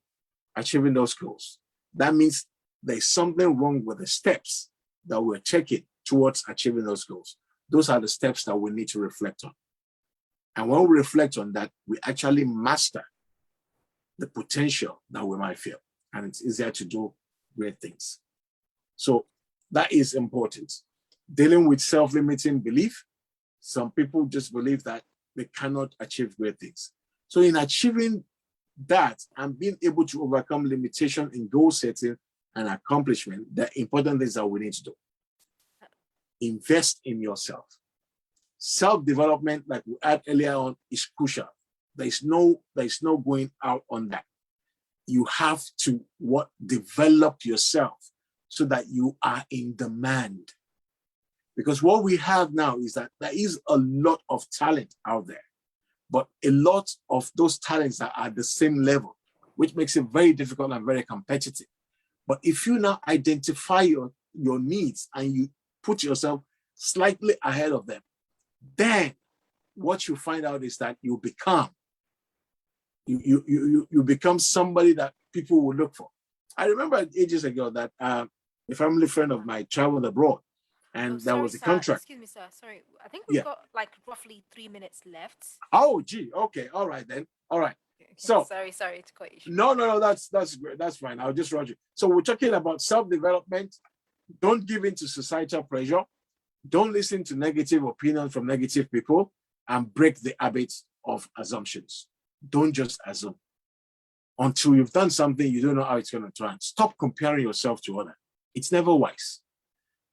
achieving those goals? That means there's something wrong with the steps that we're taking towards achieving those goals. Those are the steps that we need to reflect on. And when we reflect on that, we actually master the potential that we might feel. And it's easier to do great things. So that is important. Dealing with self-limiting belief, some people just believe that they cannot achieve great things. So in achieving that and being able to overcome limitation in goal setting and accomplishment, the important things that we need to do. Invest in yourself. Self-development, like we had earlier on, is crucial. There's no going out on that. You have to develop yourself so that you are in demand. Because what we have now is that there is a lot of talent out there, but a lot of those talents are at the same level, which makes it very difficult and very competitive. But if you now identify your needs and you put yourself slightly ahead of them, then what you find out is that you become somebody that people will look for. I remember ages ago that a family friend of mine traveled abroad, and there was a contract. Excuse me, sir. Sorry, I think we've got like roughly 3 minutes left. Oh, gee. Okay. All right then. All right. Okay. So sorry to cut you. No. That's great. That's fine. I'll just run you. So we're talking about self-development. Don't give in to societal pressure. Don't listen to negative opinions from negative people, and break the habits of assumptions. Don't just assume. Until you've done something, you don't know how it's going to turn. Stop comparing yourself to others. It's never wise.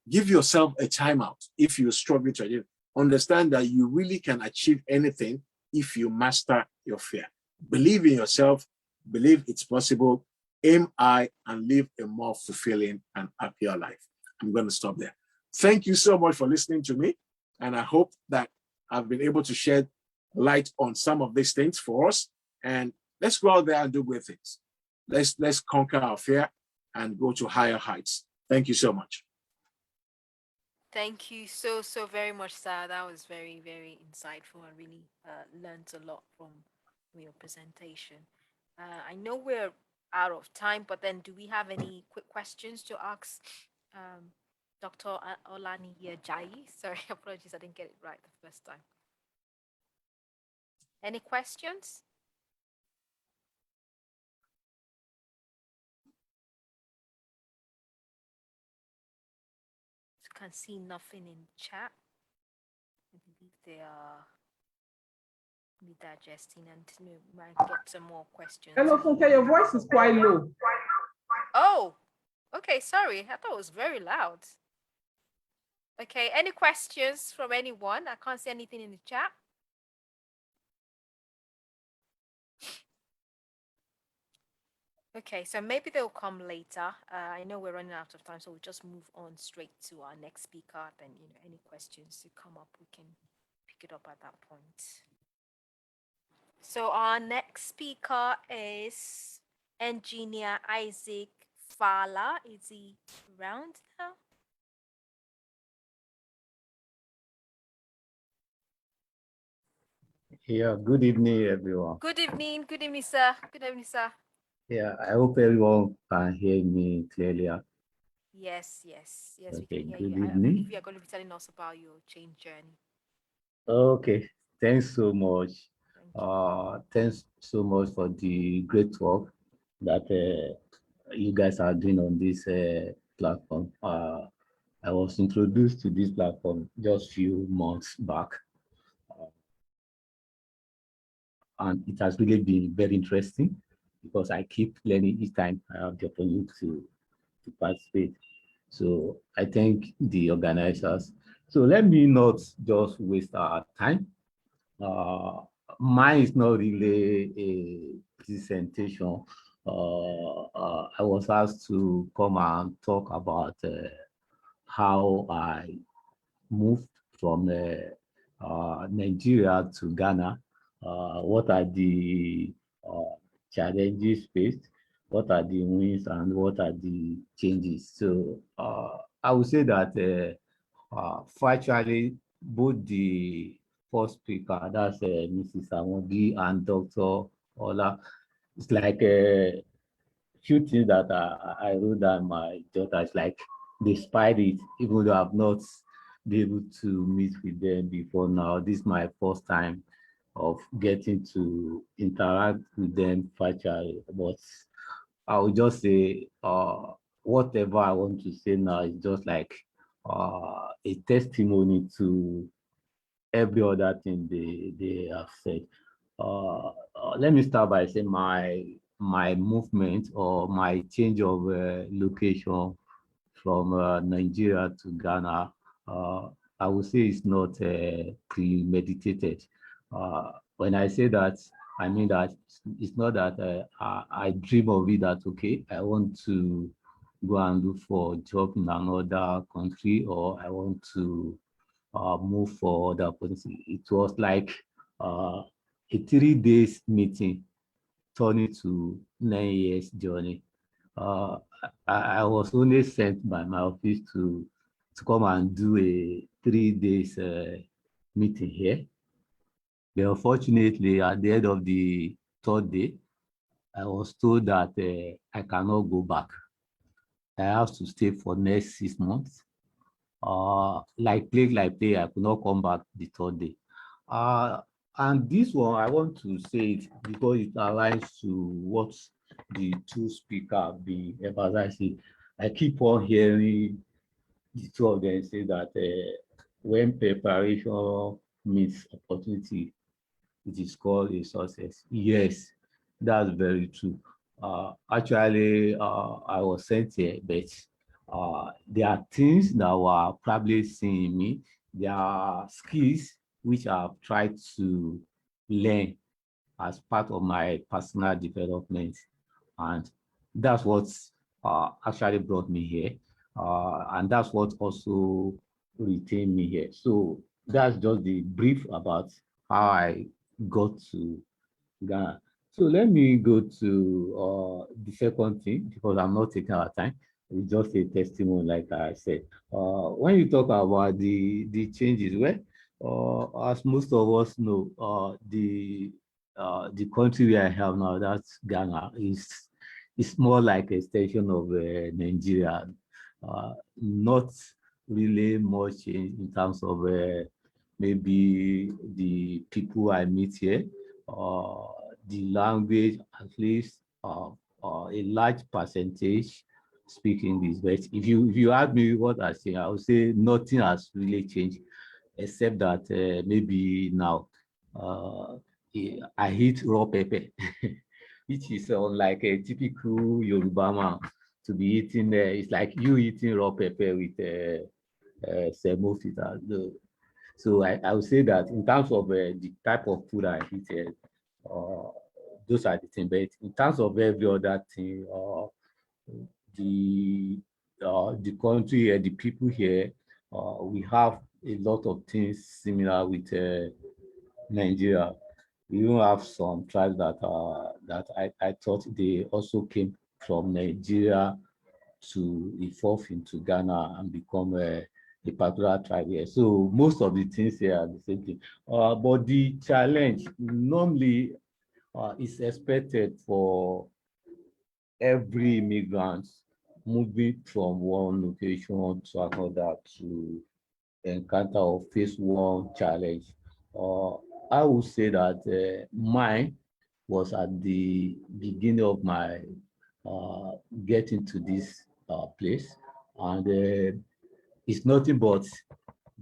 Give yourself a timeout if you're struggling to achieve. Understand that you really can achieve anything if you master your fear. Believe in yourself. Believe it's possible. Aim high and live a more fulfilling and happier life. I'm going to stop there. Thank you so much for listening to me. And I hope that I've been able to share light on some of these things for us. And let's go out there and do great things. Let's conquer our fear and go to higher heights. Thank you so much. Thank you so very much, sir. That was very, very insightful. I really learned a lot from your presentation. I know we're out of time, but then do we have any quick questions to ask Dr. Olaniyi Ajayi? Sorry, apologies, I didn't get it right the first time. Any questions? Can see nothing in chat. I believe they are digesting and might get some more questions. Hello, Funke, your voice is quite low. Oh, okay, sorry. I thought it was very loud. Okay, any questions from anyone? I can't see anything in the chat. Okay, so maybe they'll come later. I know we're running out of time, so we'll just move on straight to our next speaker. Then, any questions to come up, we can pick it up at that point. So our next speaker is Engineer Isaac Fala. Is he around now? Yeah, good evening, everyone. Good evening, sir. Good evening, sir. Yeah, I hope everyone can hear me clearly. Yes, Okay, we can hear good you. I evening. believe you are going to be telling us about your change journey. Okay, thanks so much. Thank Thanks so much for the great work that you guys are doing on this platform. I was introduced to this platform just a few months back. And it has really been very interesting because I keep learning each time I have the opportunity to participate. So I thank the organizers. So let me not just waste our time. Mine is not really a presentation. I was asked to come and talk about how I moved from Nigeria to Ghana. What are the challenges faced? What are the wins and what are the changes? So I would say that virtually both the first speaker, that's Mrs. Amogi and Dr. Ola, it's like a few things that I wrote down my daughter. It's like despite it, even though I've not been able to meet with them before now, this is my first time of getting to interact with them virtually. But I would just say whatever I want to say now is just like a testimony to every other thing they have said. Let me start by saying my movement or my change of location from Nigeria to Ghana, I would say it's not premeditated. When I say that, I mean that it's not that I dream of it that, okay, I want to go and look for a job in another country or I want to move for other opportunity. It was like a 3 days meeting turning to 9 years journey. I was only sent by my office to come and do a 3 days meeting here. But unfortunately, at the end of the 3rd day, I was told that I cannot go back. I have to stay for next 6 months. Like play, I could not come back the 3rd day. And this one, I want to say it because it aligns to what the two speakers have been emphasizing. I keep on hearing the two of them say that when preparation meets opportunity, it is called a success. Yes, that's very true. Actually, I was sent here, but there are things that were probably seen in me. There are skills which I've tried to learn as part of my personal development. And that's what actually brought me here. And that's what also retained me here. So that's just the brief about how I got to Ghana. So let me go to the second thing because I'm not taking our time. It's just a testimony, like I said. When you talk about the changes, well, as most of us know, the country we have now, that's Ghana, is more like a extension of Nigeria. Not really much in terms of maybe the people I meet here, uh, the language, at least a large percentage speak English. But if you ask me what I say, I would say nothing has really changed, except that maybe now uh, I eat raw pepper, which is unlike a typical Yoruba man to be eating. It's like you eating raw pepper with semovita. So I would say that in terms of the type of food I eat, uh, those are the things. But in terms of every other thing, the the country and the people here, we have a lot of things similar with Nigeria. We even have some tribes that I thought they also came from Nigeria to evolve into Ghana and become a particular tribe here. So most of the things here are the same thing. But the challenge normally is expected for every immigrant moving from one location to another to encounter or face one challenge. I would say that mine was at the beginning of my getting to this place, and it's nothing but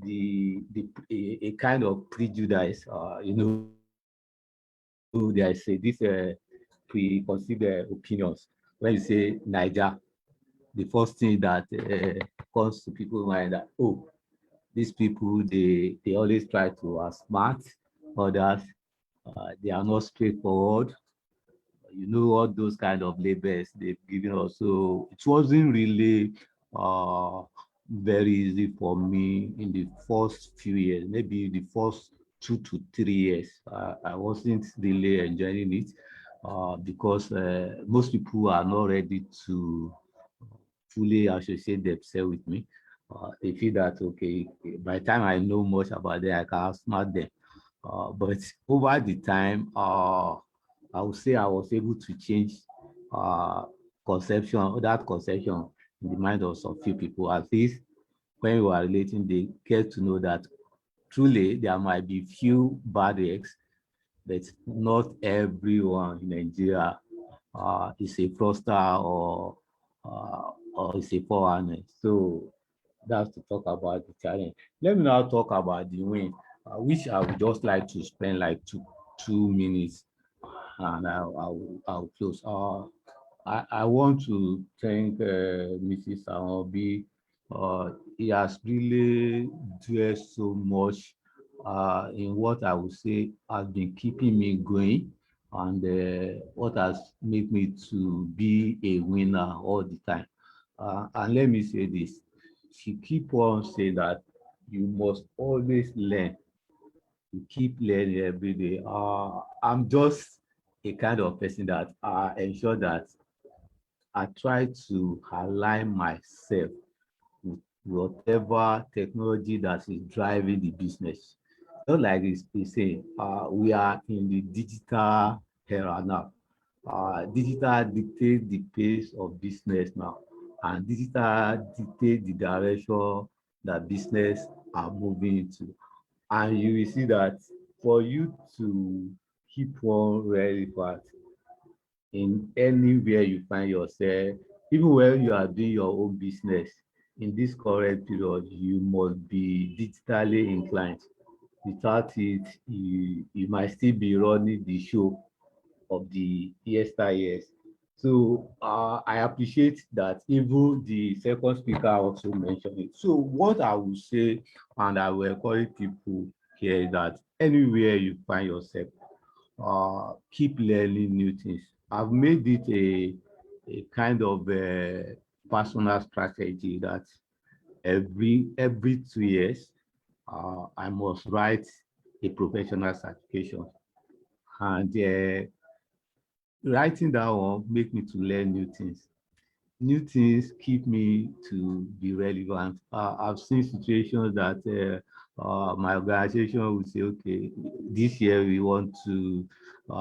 a kind of prejudice. There I say this preconceived opinions. When you say Niger, the first thing that comes to people's mind that, oh, these people they always try to outsmart others. They are not straightforward. All those kind of labels they've given us. So it wasn't really uh, very easy for me in the first few years, maybe the first 2 to 3 years. I wasn't really enjoying it because most people are not ready to fully associate themselves with me. They feel that, okay, by the time I know much about them, I can outsmart them. But over the time, I would say I was able to change uh, that conception in the mind of some few people. At least when we are relating, they get to know that truly there might be few bad eggs, but not everyone in Nigeria is a fraudster or is a forerunner. So that's to talk about the challenge. Let me now talk about the win, which I would just like to spend like two minutes, and I'll close. I want to thank Mrs. Amobi. He has really done so much in what I would say has been keeping me going, and what has made me to be a winner all the time. And let me say this: she keep on saying that you must always learn. You keep learning every day. I'm just a kind of person that I ensure that I try to align myself with whatever technology that is driving the business. Just like it's saying, we are in the digital era now. Digital dictates the pace of business now, and digital dictates the direction that business are moving into. And you will see that for you to keep on relevant in anywhere you find yourself, even when you are doing your own business, in this current period, you must be digitally inclined. Without it, you might still be running the show of the yesteryears. So I appreciate that even the second speaker also mentioned it. So what I will say, and I will encourage people here, is that anywhere you find yourself, keep learning new things. I've made it a kind of a personal strategy that every 2 years, I must write a professional certification. And writing that one make me to learn new things. New things keep me to be relevant. I've seen situations that my organization will say, okay, this year we want to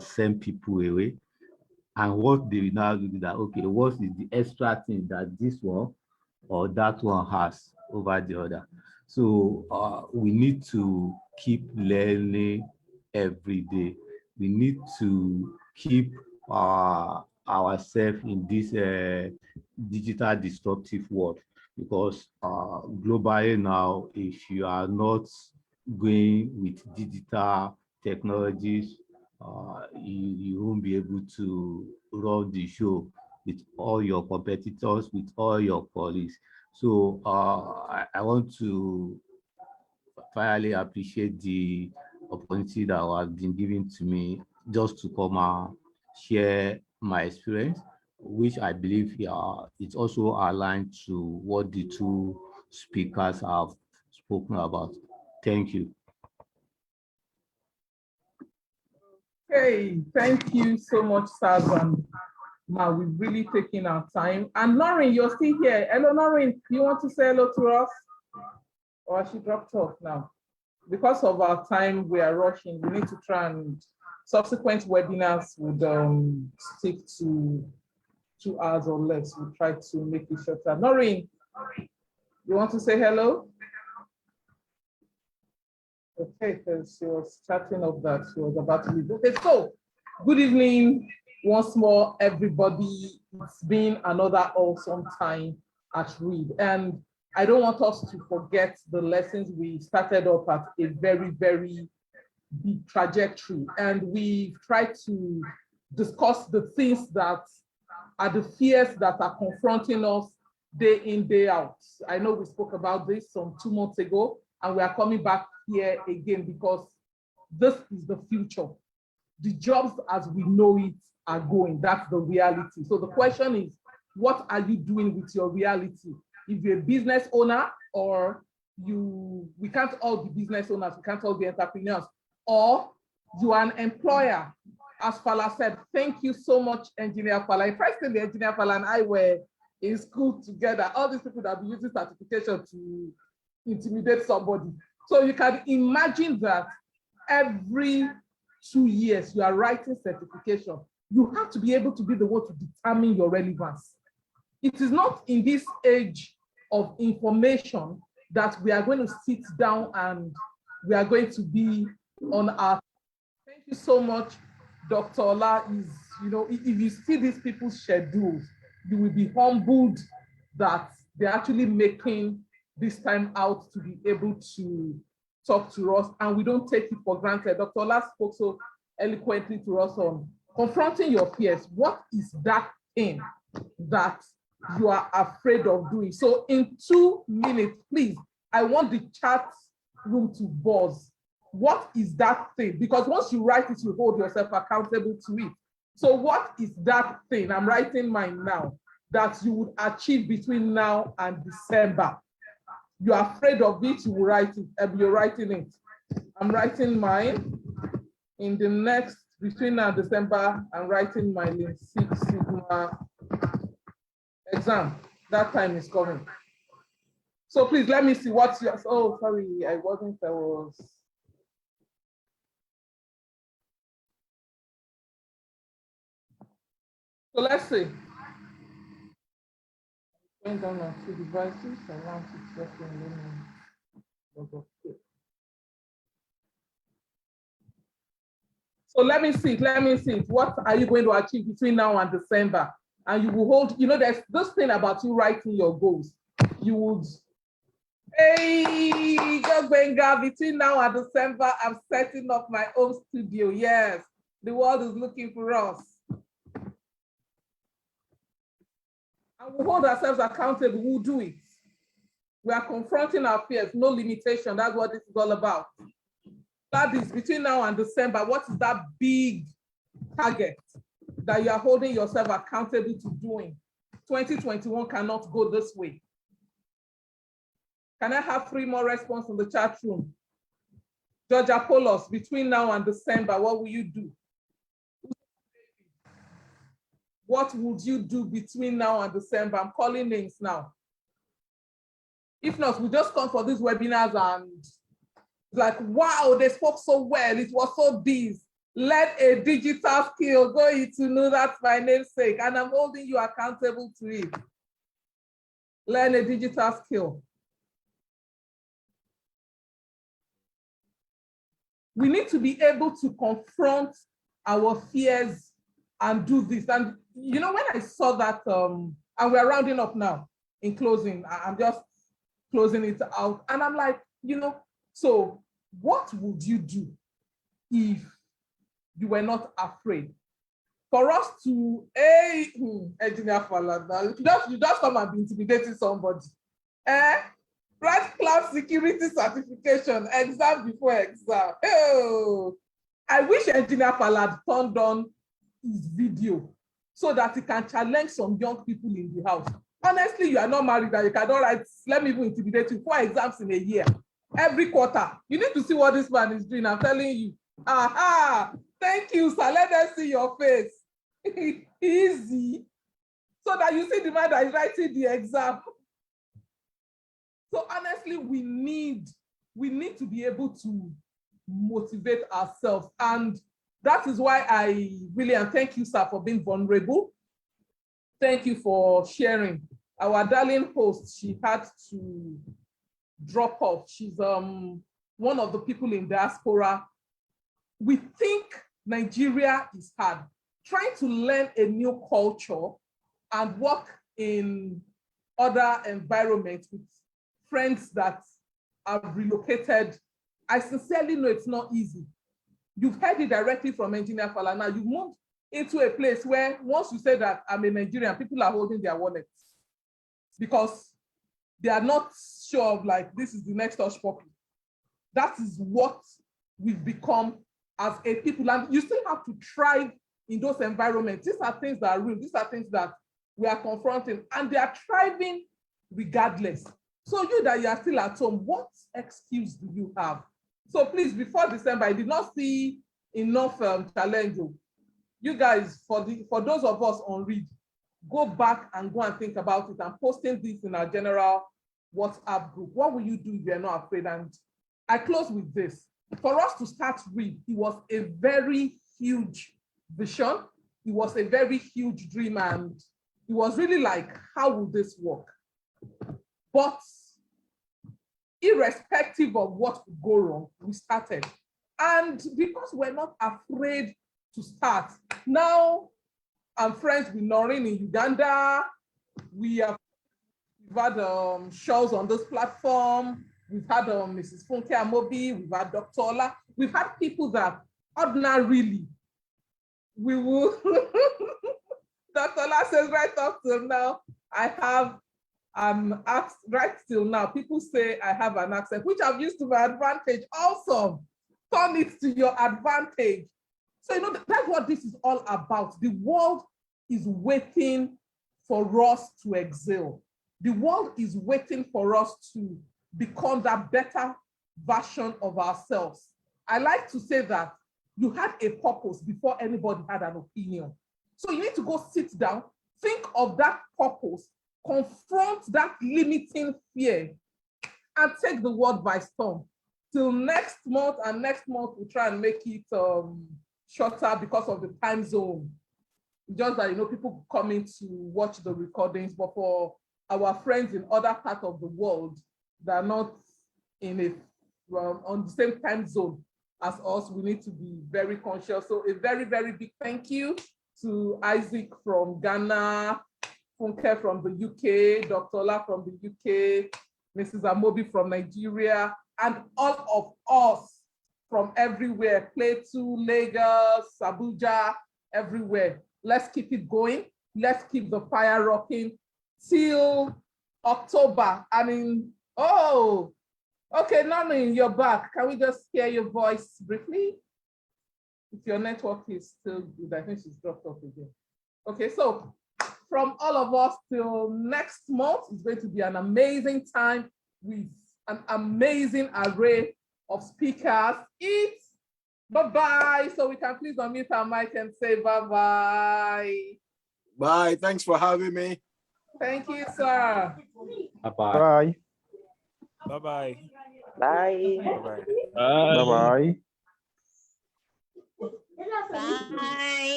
send people away. And what they will now do is that, okay, what is the extra thing that this one or that one has over the other? So we need to keep learning every day. We need to keep ourselves in this digital disruptive world, because globally now, if you are not going with digital technologies, you won't be able to run the show with all your competitors, with all your colleagues. So I want to finally appreciate the opportunity that has been given to me just to come and share my experience, which I believe it's also aligned to what the two speakers have spoken about. Thank you. Okay, thank you so much, Sazan. Ma, we've really taken our time. And Lauren, you're still here. Hello, Lauren, you want to say hello to us? Or she dropped off now? Because of our time, we are rushing. We need to try, and subsequent webinars would stick to 2 hours or less. We'll try to make it shorter. Noreen, you want to say hello? Okay, because she was chatting of that. She was about to leave. Okay, so good evening once more, everybody. It's been another awesome time at Read. And I don't want us to forget the lessons we started off at a very, very big trajectory. And we've tried to discuss the things that are the fears that are confronting us day in, day out. I know we spoke about this some 2 months ago, and we are coming back here again because this is the future. The jobs as we know it are going. That's the reality. So the question is, what are you doing with your reality? If you're a business owner, or we can't all be business owners, we can't all be entrepreneurs, or you are an employer. As Fala said, thank you so much, Engineer Fala. Interestingly, Engineer Fala and I were in school together. All these people that be using certification to intimidate somebody. So you can imagine that every 2 years you are writing certification. You have to be able to be the one to determine your relevance. It is not in this age of information that we are going to sit down and we are going to be on our. Thank you so much, Dr. Ola. If you see these people's schedules, you will be humbled that they're actually making this time out to be able to talk to us, and we don't take it for granted. Dr. Ola spoke so eloquently to us on confronting your peers. What is that thing that you are afraid of doing? So in 2 minutes, please, I want the chat room to buzz. What is that thing? Because once you write it, you hold yourself accountable to it. So what is that thing? I'm writing mine now, that you would achieve between now and December. You're afraid of it, you will write it. You're writing it. I'm writing mine. In the next, between now and December, I'm writing my Lean Six Sigma exam. That time is coming. So please let me see what's yours. Oh, sorry, I was. So let's see. Going down on 2 devices, I want to check in. So let me see it. What are you going to achieve between now and December? And you will hold, there's this thing about you writing your goals. You would, hey, just Benga, between now and December, I'm setting up my own studio. Yes, the world is looking for us. And we'll hold ourselves accountable, we'll do it. We are confronting our fears, no limitation. That's what this is all about. That is between now and December. What is that big target that you are holding yourself accountable to doing? 2021 cannot go this way. Can I have 3 more responses in the chat room? George Apollos, between now and December, what will you do? What would you do between now and December? I'm calling names now. If not, we just come for these webinars and like, wow, they spoke so well. It was so this. Learn a digital skill. Go into know that's my namesake, and I'm holding you accountable to it. Learn a digital skill. We need to be able to confront our fears and do this. And you know, when I saw that, and we're rounding up now in closing, I'm just closing it out. And I'm like, you know, so what would you do if you were not afraid? For us to, engineer Falana, you just come and be intimidating somebody. Right cloud security certification, exam before exam. Oh, I wish Engineer Falad turned on his video so that he can challenge some young people in the house. Honestly, you are not married and you cannot write, let me even intimidate you, 4 exams in a year, every quarter. You need to see what this man is doing. I'm telling you. Aha, thank you, sir. Let them see your face. Easy. So that you see the man that is writing the exam. So honestly, we need to be able to motivate ourselves. And that is why I really, and thank you, sir, for being vulnerable. Thank you for sharing. Our darling host, she had to drop off. She's one of the people in diaspora. We think Nigeria is hard. Trying to learn a new culture and work in other environments with friends that have relocated, I sincerely know it's not easy. You've heard it directly from Engineer Falana. You moved into a place where once you say that I'm a Nigerian, people are holding their wallets because they are not sure of like, this is the next touch puppy. That is what we've become as a people. And you still have to thrive in those environments. These are things that are real. These are things that we are confronting, and they are thriving regardless. So you that you are still at home, what excuse do you have? So please, before December, I did not see enough challenge. You guys, for those of us on read, go back and go and think about it. I'm posting this in our general WhatsApp group. What will you do if you're not afraid? And I close with this. For us to start read, it was a very huge vision. It was a very huge dream. And it was really like, how will this work? But irrespective of what could go wrong, we started. And because we're not afraid to start, now I'm friends with Noreen in Uganda. We've had shows on this platform. We've had Mrs. Funke Amobi. We've had Dr. Ola. We've had people that ordinarily we will. Dr. Ola says right up till now, I have right till now, people say I have an accent, which I've used to my advantage. Awesome. Turn it to your advantage. So, you know, that's what this is all about. The world is waiting for us to excel. The world is waiting for us to become that better version of ourselves. I like to say that you had a purpose before anybody had an opinion. So you need to go sit down, think of that purpose, confront that limiting fear, and take the world by storm. Till next month, and next month we'll try and make it shorter because of the time zone. Just that, you know, people coming to watch the recordings, but for our friends in other parts of the world that are not in on the same time zone as us, we need to be very conscious. So a very, very big thank you to Isaac from Ghana, Funke from the UK, Dr. Ola from the UK, Mrs. Amobi from Nigeria, and all of us from everywhere, Plateau, Lagos, Abuja, everywhere. Let's keep it going. Let's keep the fire rocking till October. I mean, oh, okay, Nani, you're back. Can we just hear your voice briefly? If your network is still good, I think she's dropped off again. Okay, so from all of us till next month, it's going to be an amazing time with an amazing array of speakers. It's bye-bye. So we can please unmute our mic and say bye-bye. Bye. Thanks for having me. Thank you, sir. Bye-bye. Bye-bye. Bye. Bye-bye. Bye. Bye-bye. Bye.